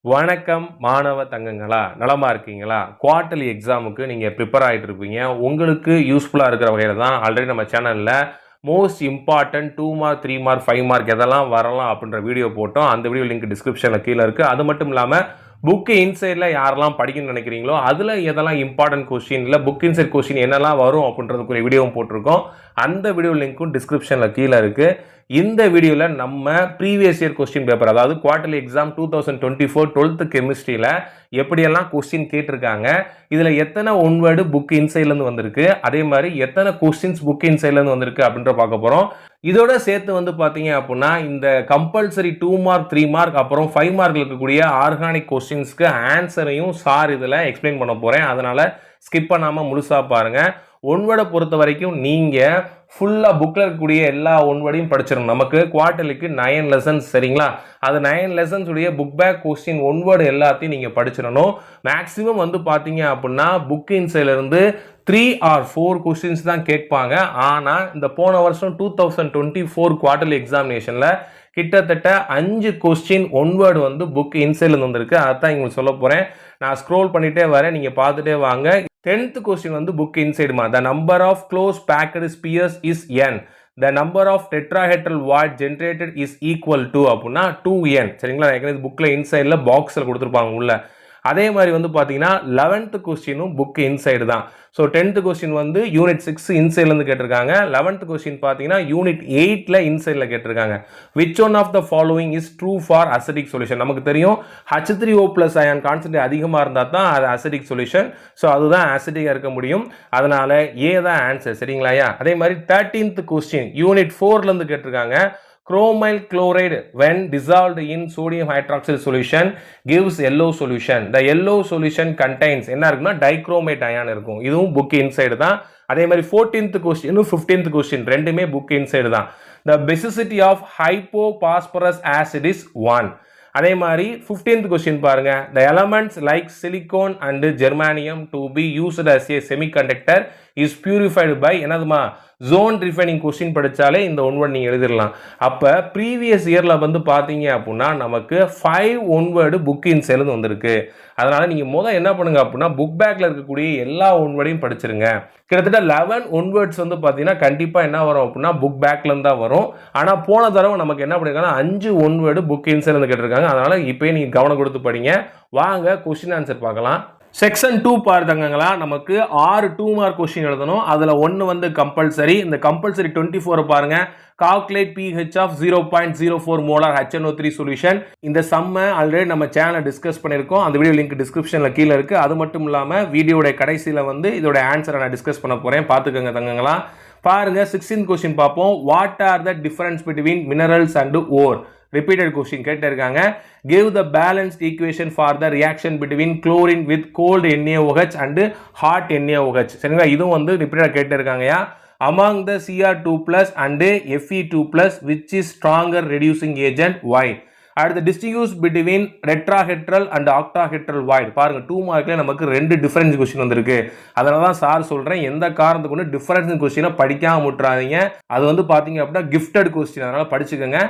வணக்கம் மாணவ தங்கங்களா, நலமா இருக்கீங்களா? குவார்ட்டர்லி எக்ஸாமுக்கு நீங்கள் ப்ரிப்பேர் ஆகிட்டு இருப்பீங்க. உங்களுக்கு யூஸ்ஃபுல்லாக இருக்கிற வகையில் தான் ஆல்ரெடி நம்ம சேனலில் most important 2 mark 3 mark 5 mark எதெல்லாம் வரலாம் அப்படின்ற வீடியோ போட்டோம். அந்த வீடியோ லிங்க் டிஸ்கிரிப்ஷனில் கீழே இருக்குது. அது மட்டும் இல்லாமல் புக்கு இன்சைடில் யாரெல்லாம் படிக்கணும்னு நினைக்கிறீங்களோ அதில் எதெல்லாம் இம்பார்ட்டன்ட் கொஸ்டின் இல்லை புக் இன்சைட் கொஸ்டின் என்னெல்லாம் வரும் அப்படின்றதுக்குரிய வீடியோவும் போட்டிருக்கோம். அந்த வீடியோ லிங்க்கும் டிஸ்கிரிப்ஷனில் கீழே இருக்குது. இந்த வீடியோவில் நம்ம ப்ரீவியஸ் இயர் கொஸ்டின் பேப்பர், அதாவது குவார்ட்டர்லி எக்ஸாம் 2024 12th கெமிஸ்ட்ரியில் எப்படியெல்லாம் கொஸ்டின் கேட்டிருக்காங்க, இதில் எத்தனை ஒன் வேர்டு புக் இன்சைட்லேருந்து வந்திருக்கு, அதே மாதிரி எத்தனை கொஸ்டின்ஸ் புக் இன்சைட்லேருந்து வந்திருக்கு அப்படின்ற பார்க்க போகிறோம். இதோட சேர்த்து வந்து பார்த்தீங்க அப்படின்னா இந்த கம்பல்சரி 2 மார்க் 3 மார்க் அப்புறம் 5 மார்க் இருக்கக்கூடிய ஆர்கானிக் கொஸ்டின்ஸ்க்கு ஆன்சரையும் சார் இதில் எக்ஸ்பிளைன் பண்ண போகிறேன். அதனால் ஸ்கிப் பண்ணாமல் முழுசாக பாருங்கள். ஒன் வேர்டை பொறுத்த வரைக்கும் நீங்கள் ஃபுல்லாக புக்கில் இருக்கக்கூடிய எல்லா ஒன் வேர்டையும் படிச்சிடணும். நமக்கு குவார்ட்டர்லிக்கு 9 லெசன்ஸ், சரிங்களா? அது 9 லெசன்ஸ் உடைய book back question one word எல்லாத்தையும் நீங்கள் படிச்சிடணும். மேக்ஸிமம் வந்து பார்த்தீங்க அப்படின்னா புக் இன்சைட்லேருந்து 3 or 4 கொஸ்டின்ஸ் தான் கேட்பாங்க. ஆனால் இந்த போன வருஷம் 2024 குவார்ட்டர்லி எக்ஸாமினேஷனில் கிட்டத்தட்ட 5 கொஸ்டின் ஒன் வேர்டு வந்து புக் இன்சைட்லேருந்து வந்திருக்கு. அதான் உங்களுக்கு சொல்ல போகிறேன். நான் ஸ்க்ரோல் பண்ணிகிட்டே வரேன், நீங்கள் பார்த்துட்டே வாங்க. 10th கொஸ்டின் வந்து புக் இன்சைடுமா. The number of close packed spheres is n. The number of tetrahedral void generated is equal to அப்படின்னா 2n. சரிங்களா? ஏற்கனவே புக்கில் இன்சைடில் பாக்ஸில் கொடுத்துருப்பாங்க உள்ள. அதே மாதிரி வந்து பார்த்தீங்கன்னா 11th கொஸ்டினும் புக் இன்சைடு தான். ஸோ 10th கொஸ்டின் வந்து யூனிட் 6 இன்சைட்லேருந்து கேட்டிருக்காங்க. 11th கொஸ்டின் பார்த்தீங்கன்னா யூனிட் 8ல் இன்சைடில் கேட்டிருக்காங்க. Which one of the following is true for acidic solution? நமக்கு தெரியும் H3O+ அயான் கான்சன்ட்ரேட் அதிகமாக இருந்தால் தான் அது அசிடிக் சொல்யூஷன். ஸோ அதுதான் அசிடிக்காக இருக்க முடியும். அதனால் ஏ தான் ஆன்சர், சரிங்களாயா? அதே மாதிரி 13th கொஸ்டின் யூனிட் 4லேருந்து கேட்டிருக்காங்க. Chromyl chloride when dissolved in sodium hydroxide solution gives yellow solution. The yellow solution contains என்ன இருக்குன்னா டைக்ரோமேட் அயான் இருக்கும். இதுவும் புக் இன்சைடு தான். அதே மாதிரி 14th கொஸ்டின் 15th கொஸ்டின் ரெண்டுமே புக் இன்சைடு தான். The basicity of hypophosphorus acid is 1. அதே மாதிரி 15th கொஸ்டின் பாருங்க. The elements like silicon and germanium to be used as a semiconductor is purified by என்னதுமா zone refining question படித்தாலே இந்த one word நீங்கள் எழுதிடலாம். அப்போ ப்ரீவியஸ் இயரில் வந்து பார்த்தீங்க அப்படின்னா நமக்கு 5 ஒன் வேர்டு புக் இன்சைட்லேருந்து வந்திருக்கு. அதனால் நீங்கள் என்ன பண்ணுங்க அப்படின்னா புக் பேக்கில் இருக்கக்கூடிய எல்லா ஒன் வேர்டையும் படிச்சிருங்க. கிட்டத்தட்ட 11 ஒன் வேர்ட்ஸ் வந்து பார்த்தீங்கன்னா கண்டிப்பாக என்ன வரும் அப்படின்னா புக் பேக்லேருந்து தான் வரும். ஆனால் போன தடவை நமக்கு என்ன பண்ணியிருக்காங்கன்னா 5 ஒன் வேர்டு புக் இன்சைட்லேருந்து கேட்டிருக்காங்க. அதனால் இப்போயே நீங்கள் கவனம் கொடுத்து படிங்க. வாங்க கொஸ்டின் ஆன்சர் பார்க்கலாம். செக்ஷன் 2 பாருங்களா, நமக்கு 6 2 மார்க் கொஸ்டின் எழுதணும். அதில் 1 வந்து கம்பல்சரி. இந்த கம்பல்சரி 24 பாருங்க. Calculate pH of 0.04 molar HNO3 solution. இந்த சம்மை ஆல்ரெடி நம்ம சேனலை டிஸ்கஸ் பண்ணியிருக்கோம். அந்த வீடியோ லிங்க் டிஸ்கிரிப்ஷனில் கீழே இருக்குது. அது மட்டும் இல்லாமல் வீடியோட கடைசியில் வந்து இதோட ஆன்சரை நான் டிஸ்கஸ் பண்ண போகிறேன், பார்த்துக்கோங்க தங்கங்களா. பாருங்க 16th கொஸ்டின் பார்ப்போம். What are the difference between minerals and ore? Repeated question கேட்டிருக்காங்க. give the balanced equation for the reaction between chlorine with cold NaOH and hot NaOH. சரிங்களா? இதுவும் வந்து repeated கேட்டிருக்காங்கயா. among the Cr2+ and Fe2+ which is stronger reducing agent? Why? அடுத்து distinguish between tetrahedral and octahedral void. பாருங்க 2 மார்க்ல நமக்கு 2 difference question வந்திருக்கு. அதனால தான் sir சொல்றேன், எந்த காரணத்துக்கு கொண்டு டிஃபரன்ஸ் கொஸ்டினை படிக்காம விட்டுறாதீங்க. அது வந்து பாத்தீங்க அப்படின்னா கிஃப்டட் கொஸ்டின், அதனால படிச்சுக்கோங்க.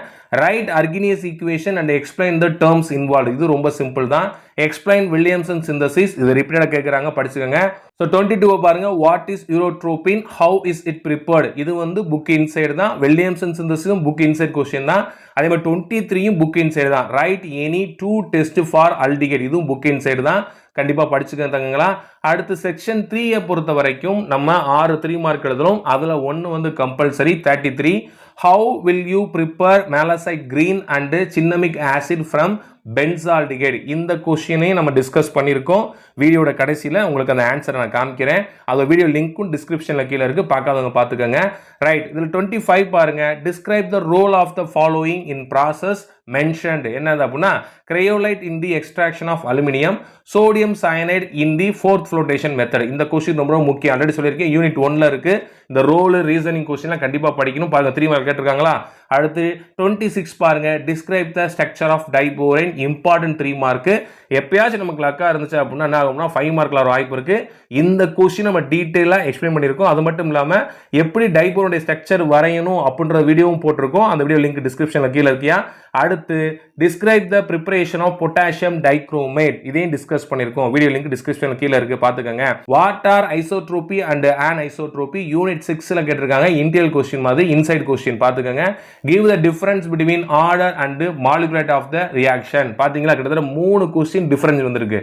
Right Arrhenius equation and explain the terms involve. இது ரொம்ப சிம்பிள் தான். எக்ஸ்பிளைன் வில்லியம்சன் சிந்தசிஸ், இது ரிப்பீட்டடா கேட்குறாங்க, படிச்சுக்கோங்க. ஸோ 22 பாருங்க. What is urotropine, how is it prepared? இது வந்து புக் இன்சைடு தான். வில்லியம்சன் சிந்தசிஸும் புக் இன்சைட் கொஸ்டின் தான். அதே மாதிரி 23யும் புக் இன்சைடு தான். ரைட் எனி 2 டெஸ்ட் ஃபார் அல்டிகேட், இதுவும் புக் இன்சைடு தான். கண்டிப்பாக படிச்சுக்க தங்கங்களா. அடுத்து செக்ஷன் 3 பொறுத்த வரைக்கும் நம்ம 6 3 மார்க் எழுதுறோம். அதில் 1 வந்து compulsory 33. How will you prepare malachite green and cinnamic acid from பென்சால்டிகைடு? இந்த கொஸ்டினையும் நம்ம டிஸ்கஸ் பண்ணியிருக்கோம். வீடியோட கடைசியில் உங்களுக்கு அந்த ஆன்சரை நான் காமிக்கிறேன். அதோட வீடியோ லிங்க்கும் டிஸ்கிரிப்ஷனில் கீழே இருக்குது, பார்க்காதவங்க பார்த்துக்கோங்க. ரைட், இதில் 25 பாருங்க. Describe the role of the following in process mentioned. என்னது அப்படின்னா cryolite in the extraction of aluminium, sodium cyanide in the 4th flotation method. இந்த கொஸ்டின் ரொம்ப முக்கியம், ஆல்ரெடி சொல்லியிருக்கேன். யூனிட் 1ல இருக்கு. இந்த ரோல் ரீசனிங் கொஸ்டின்லாம் கண்டிப்பாக படிக்கணும். பாருங்க 3 மார்க் கேட்டிருக்காங்களா. அடுத்து 26 பாருங்க. Describe the structure of diborane, important 3 mark. எப்பயாச்சும் நமக்கு லக்கா இருந்துச்சு அப்படின்னா என்ன ஆகும்னா 5 மார்க்ல வர வாய்ப்பு இருக்கு. இந்த கொஸ்டின் நம்ம டீட்டெயிலாக எக்ஸ்பிளைன் பண்ணியிருக்கோம். அது மட்டும் இல்லாமல் எப்படி டைபோரோட ஸ்ட்ரக்சர் வரையணும் அப்படின்ற வீடியோவும் போட்டிருக்கோம். அந்த வீடியோ லிங்க் டிஸ்கிரிப்ஷனில் கீழே இருக்கியா. அடுத்து describe the preparation of potassium dichromate இதையும் டிஸ்கஸ் பண்ணிருக்கோம். வீடியோ லிங்க் டிஸ்கிரிப்ஷன்ல கீழ இருக்கு பாத்துக்கங்க. What are isotropy and anisotropy unit 6ல கேட்டிருக்காங்க. இன்டெல் क्वेश्चन மாதிரி இன்சைட் क्वेश्चन பாத்துக்கங்க. Give the difference between order and molecularity of the reaction பாத்தீங்களா கிட்டத்தட்ட 3 क्वेश्चन டிஃபரன்ஸ் வந்திருக்கு.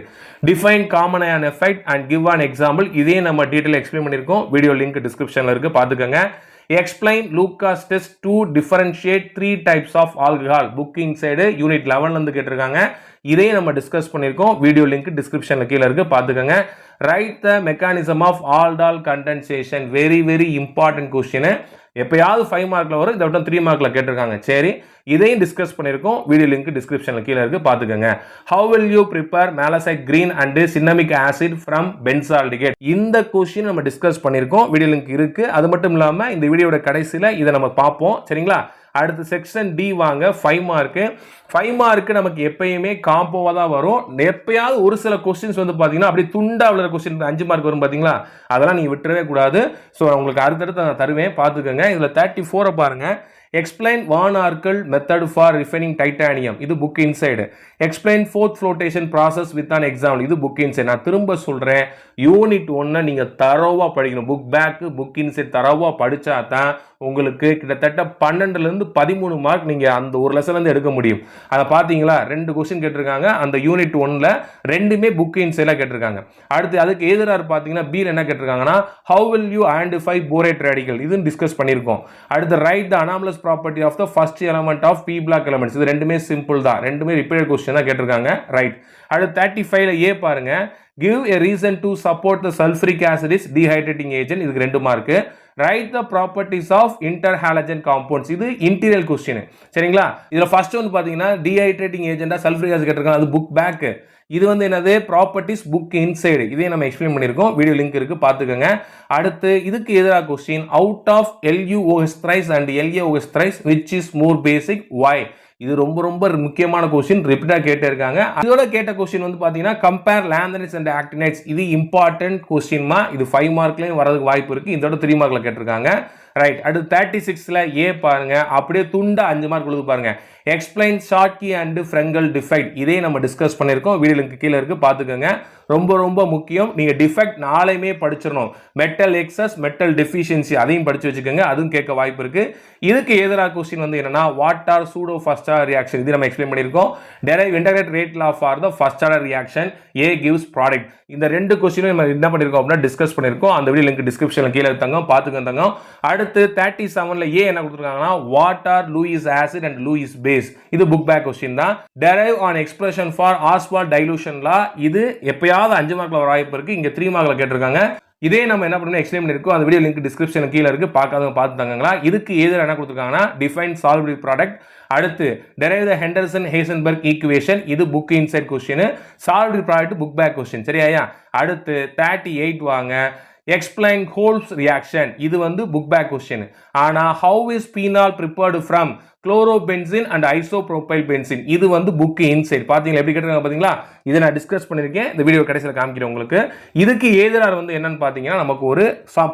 Define common ion effect and give an example இதையும் நம்ம டீடைலா எக்ஸ்பிளைன் பண்ணிருக்கோம். வீடியோ லிங்க் டிஸ்கிரிப்ஷன்ல இருக்கு பாத்துக்கங்க. Explain Lucas test to differentiate 3 types of alcohol book inside unit 11 ல இருந்து கேட்டிருக்காங்க. இதையும் நம்ம டிஸ்கஸ் பண்ணிருக்கோம். வீடியோ லிங்க் டிஸ்கிரிப்ஷன்ல கீழ இருக்கு பாத்துக்கங்க. Write the mechanism of aldol condensation very important question. எப்பயாவது 5 மார்க்ல வரும், இத விட 3 மார்க்ல கேட்டிருக்காங்க. சரி, இதையும் டிஸ்கஸ் பண்ணிருக்கோம். வீடியோ லிங்க் டிஸ்கிரிப்ஷன்ல கீழ இருக்கு பாத்துக்கங்க. How will you prepare malachite green and cinnamic acid from benzaldehyde? இந்த क्वेश्चन நம்ம டிஸ்கஸ் பண்ணிருக்கோம். வீடியோ லிங்க் இருக்கு. அது மட்டும் இல்லாம இந்த வீடியோட கடைசில இத நம்ம பாப்போம். சரிங்களா? அடுத்து செக்ஷன் டி வாங்க. 5 மார்க். 5 மார்க் நமக்கு எப்பயுமே காம்போவா தான் வரும். எப்பயாவது ஒரு சில क्वेश्चंस வந்து பாத்தீங்கன்னா அப்படியே துண்டா உள்ள क्वेश्चन 5 மார்க் வரும் பாத்தீங்களா? அதெல்லாம் நீங்க விட்டுறவே கூடாது. சோ உங்களுக்கு அடுத்தடுத்து நான் தருவேன் பாத்துக்கங்க. இதுல 34 பாருங்க. Explain Van Arkel method for refining titanium. இது book inside. Explain fourth flotation process with an example. இது book inside. நான் திரும்ப சொல்றேன், யூனிட் 1 நீங்க தரோவா படிக்கணும். புக் பேக் புக் இன்சைட் தரோவா படிச்சா தான் உங்களுக்கு கிட்டத்தட்ட 12ல இருந்து 13 மார்க் நீங்க அந்த ஒரு லெசன்ல இருந்து எடுக்க முடியும். அத பாத்தீங்களா? 2 क्वेश्चन கேட்டிருக்காங்க. அந்த யூனிட் 1ல ரெண்டுமே புக் இன்சைட்ல கேட்டிருக்காங்க. அடுத்து அதுக்கு எதிராக பாத்தீங்கன்னா B ல என்ன கேட்டிருக்காங்கன்னா how will you identify borate radical இது டிஸ்கஸ் பண்ணிருக்கோம். அடுத்து write the anomalous property of the first element of p block elements. இது ரெண்டுமே சிம்பிள் தான். ரெண்டுமே ரிப்பீட்டட் क्वेश्चन தான் கேட்டிருக்காங்க. ரைட். அடுத்து 35 ல A பாருங்க. Give a reason to support the sulfuric acid is dehydrating agent. இதுக்கு 2 mark. Write the properties of interhalogen compounds. இது இன்டீரியல் क्वेश्चन. சரிங்களா? இதுல ஃபர்ஸ்ட் ஒன் பாத்தீங்கன்னா dehydrating agent sulfuric acid கேட்டிருக்காங்க. அது புக் பேக். இது வந்து என்னது? Properties book inside. இதை நம்ம எக்ஸ்பிளைன் பண்ணிருக்கோம். வீடியோ லிங்க் இருக்கு பாத்துக்கங்க. அடுத்து இதுக்கு எதிராக question out of LuOH thrice and LaOH thrice which is more basic why? இது ரொம்ப முக்கியமான क्वेश्चन ரிப்பீட்டா கேட்டே இருக்காங்க. இதோட கேட்ட क्वेश्चन வந்து பாத்தீங்கன்னா compare lanthanides and actinides. இது இம்பார்ட்டன்ட் क्वेश्चन மா. இது 5 மார்க்லயும் வரதுக்கு வாய்ப்பு இருக்கு. இதோட 3 மார்க்ல கேட்டிருக்காங்க. ரைட். அடுத்து 36ல A பாருங்க. அப்படியே துண்டா 5 மார்க் கொடுத்து பாருங்க. Explain Schottky and Frenkel defect. இதை நம்ம டிஸ்கஸ் பண்ணிருக்கோம். வீடியோ லிங்க் கீழ இருக்கு பாத்துக்கங்க. ரொம்ப முக்கியம். நீங்க டிஃபெக்ட் நாளையுமே படிச்சிரணும். மெட்டல் எக்ஸஸ், மெட்டல் டெஃபிஷியன்சி அதையும் படிச்சு வச்சுக்கோங்க. அதுவும் கேட்க வாய்ப்பு இருக்கு. இதுக்கு எதிராக क्वेश्चन வந்து என்னன்னா what are pseudo first order reaction. இது நம்ம எக்ஸ்பிளைன் பண்ணிருக்கோம். Derive integrate rate law for the first order reaction A gives product. இந்த ரெண்டு क्वेश्चनயும் நம்ம என்ன பண்ணிருக்கோம் அப்படினா டிஸ்கஸ் பண்ணிருக்கோம். அந்த வீடியோ லிங்க் டிஸ்கிரிப்ஷன்ல கீழ தங்க பாத்துக்கங்க. அடுத்து 37ல A என்ன கொடுத்திருக்காங்கன்னா what are Lewis acid and Lewis base. இது புக் பேக் क्वेश्चन தான். Derive an expression for Ostwald dilution law. இது எப்பயாவது 5 மார்க்ல வர வாய்ப்பு இருக்கு. இங்க 3 மார்க்ல கேட்டிருக்காங்க. இதே நம்ம என்ன பண்ணணும் எக்ஸ்பிளைன் பண்ணிருக்கோம். அந்த வீடியோ லிங்க் டிஸ்கிரிப்ஷன்ல கீழ இருக்கு. பார்க்காதவங்க பார்த்து தங்கங்களா. இதுக்கு எதிரா என்ன கொடுத்திருக்காங்கன்னா டிஃபைன் சால்வபிள் ப்ராடக்ட். அடுத்து derive the Henderson-Heisenberg equation. இது book inside question. Soluble product book back question. சரியா? அடுத்து 38 வாங்க. Explain Holmes reaction. இது வந்து புக் பேக் क्वेश्चन. ஆனா how is phenol prepared from chlorobenzene and isopropyl benzene. இது வந்து புக் இன்சைட். பாத்தீங்களா எப்படி கேட்டிருக்காங்க பாத்தீங்களா? இதை நான் டிஸ்கஸ் பண்ணிருக்கேன். இந்த வீடியோ கடைசில காமிக்கிறேன் உங்களுக்கு. இதுக்கு எதிராக வந்து என்னன்னு பாத்தீங்கன்னா நமக்கு ஒரு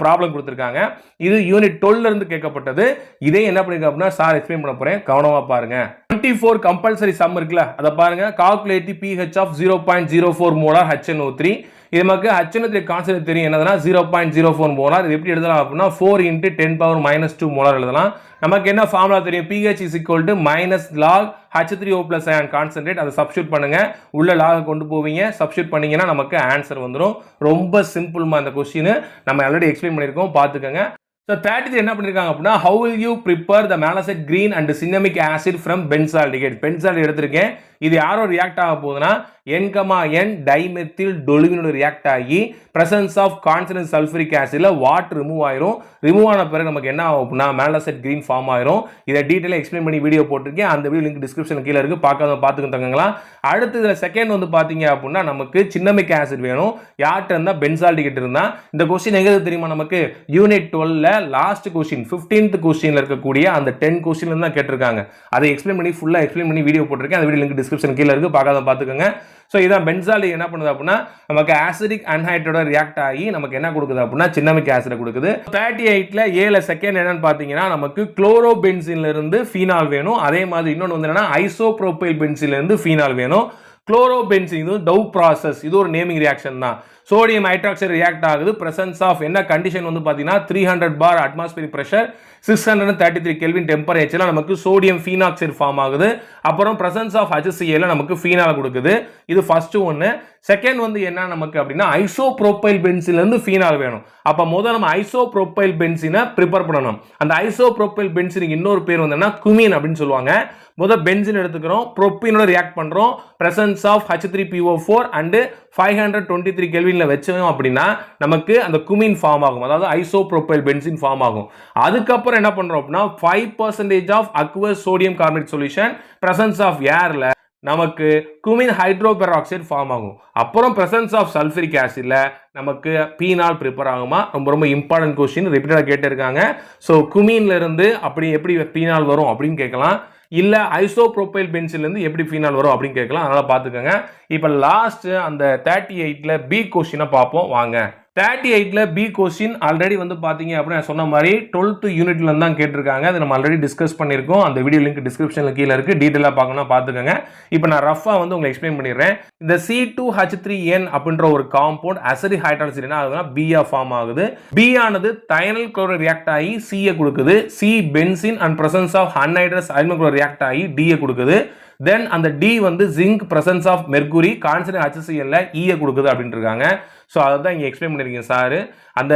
ப்ராப்ளம் கொடுத்திருக்காங்க. இது யூனிட் 12ல இருந்து கேட்கப்பட்டது. இதை என்ன பண்ணிருக்காங்க அப்படினா சார் எக்ஸ்பிளைன் பண்ண போறேன். கவனமா பாருங்க. 24 கம்பல்சரி சம் இருக்குல, அத பாருங்க. calculate the pH of 0.04 molar HNO3. இது நமக்கு HNO3 கான்செப்ட் தெரியும். என்னதுன்னா 0.04 மோலார். இது எப்படி எழுதலாம் அப்படின்னா 4 × 10⁻⁻2 மோலார் எழுதலாம். நமக்கு என்ன ஃபார்முலா தெரியும்? pH - log H3O + ion concentrate. அதை சப்ஸ்டிட்யூட் பண்ணுங்க. உள்ள லாக கொண்டு போவீங்க. சப்ஸ்டிட்யூட் பண்ணீங்கன்னா நமக்கு ஆன்சர் வந்துரும். ரொம்ப சிம்பிள்மா இந்த क्वेश्चन. நம்ம ஆல்ரெடி எக்ஸ்பிளைன் பண்ணிருக்கோம். பாத்துக்கங்க. So 33 என்ன பண்ணிருக்காங்க அப்படின்னா how will you prepare the malachite green and cinnamic acid from benzaldehyde. benzaldehyde எடுத்திருக்கேன். இது யாரோ ரியாக்ட் ஆக போகுதுன்னா N, டைமெத்தில் டொலுவினோட ரியாக்ட் ஆகி presence of concentrated sulfuric acidல வாட்டர் ரிமூவ் ஆயிரும். ரிமூவ் ஆன பிறகு நமக்கு என்ன ஆகும் அப்படின்னா malachite green ஃபார்ம் ஆயிரும். இதை டீடைலா எக்ஸ்பிளைன் பண்ணி வீடியோ போட்டிருக்கேன். அந்த வீடியோ லிங்க் டிஸ்கிரிப்ஷன்ல கீழ இருக்கு. பார்க்காதவங்க அடுத்து இதுல செகண்ட் வந்து பாத்தீங்க அப்படின்னா நமக்கு சின்னமிக் ஆசிட் வேணும். யார்ட்ட இருந்தா பென்சால்டிஹைட் இருந்தா. இந்த क्वेश्चन எங்க தெரியுமா நமக்கு? யூனிட் 12ல லாஸ்ட் क्वेश्चन 15th क्वेश्चनல இருக்கக்கூடிய அந்த 10 क्वेश्चनல தான் கேட்டிருக்காங்க. அதை எக்ஸ்பிளைன் பண்ணி ஃபுல்லா எக்ஸ்பிளைன் பண்ணி வீடியோ போட்டிருக்கேன். அந்த வீடியோ லிங்க் டிஸ்கிரிப்ஷன் கீழ இருக்கு. பார்க்காதவங்க பாத்துக்கங்க. ஸோ இதான் பென்சாலிக் என்ன பண்ணுது அப்படின்னா நமக்கு ஆசிடிக் அன்ஹைட்ரேட்டோட ரியாக்ட் ஆகி நமக்கு என்ன கொடுக்குது அப்படின்னா சின்னமிக் ஆசிட் கொடுக்குது. 38ல ஏல செகண்ட் என்னன்னு பார்த்தீங்கன்னா நமக்கு குளோரோபென்சின்ல இருந்து ஃபீனால் வேணும். அதே மாதிரி இன்னொன்று வந்து என்னன்னா ஐசோப்ரோபைல் பென்சின்ல இருந்து ஃபீனால் வேணும். குளோரோபென்சின் இது டவ் ப்ராசஸ், இது ஒரு நேமிங் ரியாக்ஷன் தான். சோடியம் ஹைட்ராக்சைடு ரியாக்ட் ஆகுது. பிரசன்ஸ் ஆஃப் என்ன கண்டிஷன் வந்து பார்த்தீங்கன்னா 300 பார் அட்மாஸ்பியரிக் பிரஷர் 633 கெல்வின் டெம்பரேச்சர்ல நமக்கு சோடியம் ஃபீனாக்சைடு ஃபார்ம் ஆகுது. அப்புறம் பிரசன்ஸ் ஆஃப் HCl நமக்கு ஃபீனால் கொடுக்குது. இது ஃபர்ஸ்ட் ஒன்று. செகண்ட் வந்து என்ன நமக்கு அப்படின்னா ஐசோப்ரோபைல் பென்சின்ல இருந்து ஃபீனால் வேணும். அப்ப முதல்ல நம்ம ஐசோப்ரோபைல் பென்சினை ப்ரிப்பேர் பண்ணணும். அந்த ஐசோப்ரோபைல் பென்சினுக்கு இன்னொரு பேர் வந்து என்ன குமீன் அப்படின்னு சொல்லுவாங்க. முதல் பென்சின் எடுத்துக்கிறோம், புரோப்பீனோட ரியாக்ட் பண்றோம், பிரசன்ஸ் ஆஃப் H3PO4 அண்ட் 523 கெல்வின்ல வச்சோம் அப்படின்னா நமக்கு அந்த குமீன் ஃபார்ம் ஆகும். அதாவது ஐசோப்ரோபைல் பென்சின் ஃபார்ம் ஆகும். அதுக்கப்புறம் என்ன பண்றோம் அப்படின்னா 5% of aqueous sodium carbonate solution presence of ஏர்ல நமக்கு குமின் ஹைட்ரோபெராக்சைடு ஃபார்ம் ஆகும். அப்புறம் பிரசன்ஸ் ஆஃப் சல்ஃபரிக் ஆசிட்ல நமக்கு பீனால் ப்ரிப்பேர் ஆகுமா? ரொம்ப ரொம்ப இம்பார்ட்டன்ட் கொஸ்டின், ரிப்பீட்டடாக கேட்டிருக்காங்க. ஸோ குமீன்ல இருந்து அப்படி எப்படி பீனால் வரும் அப்படின்னு கேட்கலாம். இல்ல ஐசோப்ரோபைல் பென்சின்ல இருந்து எப்படி ஃபீனால் வரும் அப்படின்னு கேட்கலாம். அதனால பாத்துக்கோங்க. இப்போ லாஸ்ட் அந்த 38ல பி கொஸ்டினை பார்ப்போம் வாங்க. 38ல பி கொஸ்டின் ஆல்ரெடி வந்து பாத்தீங்க அப்படின்னு நான் சொன்ன மாதிரி 12th யூனிட்ல இருந்து தான் கேட்டிருக்காங்க. அதை நம்ம ஆல்ரெடி டிஸ்கஸ் பண்ணியிருக்கோம். அந்த வீடியோ லிங்க் டிஸ்கிரிப்ஷன்ல கீழே இருக்கு. டீட்டெயிலாக பார்க்கணும் பார்த்துக்கோங்க. இப்போ நான் ரஃபா வந்து உங்களுக்கு எக்ஸ்பிளைன் பண்ணிடுறேன். இந்த C2H3N அப்படின்ற ஒரு காம்பவுண்ட் அசிடிக் ஹைட்ராக்சைடு என்ன ஆகுதுன்னா பியா ஃபார்ம் ஆகுது. பி ஆனது தைனல் குளோரைடு ரியாக்ட் ஆகி C கொடுக்குது. C benzene and presence of anhydrous aluminium chloride react ஆகி D கொடுக்குது. தென் அந்த D வந்து zinc presence of mercury concentrate HCl E கொடுக்குது அப்படின்ட்டு இருக்காங்க. ஸோ அதை தான் இங்கே எக்ஸ்பிளைன் பண்ணியிருக்கீங்க சார். அந்த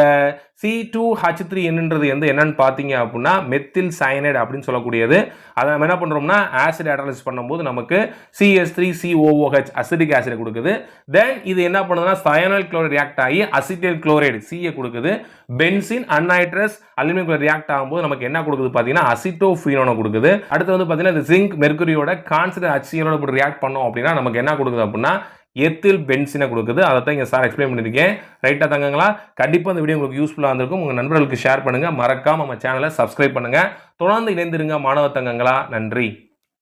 C2H3Nன்றது என்னன்னு பார்த்தீங்க அப்படின்னா மெத்தில் சயனைடு அப்படின்னு சொல்லக்கூடியது. அதை நம்ம என்ன பண்ணுறோம்னா ஆசிட் ஹைட்ராலிசிஸ் பண்ணும்போது நமக்கு CH3COOH அசிட்டிக் ஆசிட் கொடுக்குது. தென் இது என்ன பண்ணுதுன்னா சயனைல் குளோரைடு ரியாக்ட் ஆகி அசிட்டைல் குளோரைடு CA கொடுக்குது. Benzene anhydrous aluminium chloride react ஆகும்போது நமக்கு என்ன கொடுக்குது பார்த்தீங்கன்னா அசிட்டோஃபீனோனை கொடுக்குது. அடுத்து வந்து பார்த்தீங்கன்னா இந்த ஜிங்க் மெர்குரியோட கான்சன்ட்ரேட் HCl போட்டு ரியாக்ட் பண்ணோம் அப்படின்னா நமக்கு என்ன கொடுக்குது அப்படின்னா எத்தில் பென்சினை கொடுக்குது. அதை தான் இங்கே சார் எக்ஸ்பிளைன் பண்ணியிருக்கேன். ரைட்டாக தங்கங்களா? கண்டிப்பாக இந்த வீடியோ உங்களுக்கு யூஸ்ஃபுல்லாக இருந்திருக்கும். உங்கள் நண்பர்களுக்கு ஷேர் பண்ணுங்கள். மறக்காம நம்ம சேனலை சப்ஸ்கிரைப் பண்ணுங்கள். தொடர்ந்து இணைந்திருங்க மாணவ தங்கங்களா. நன்றி.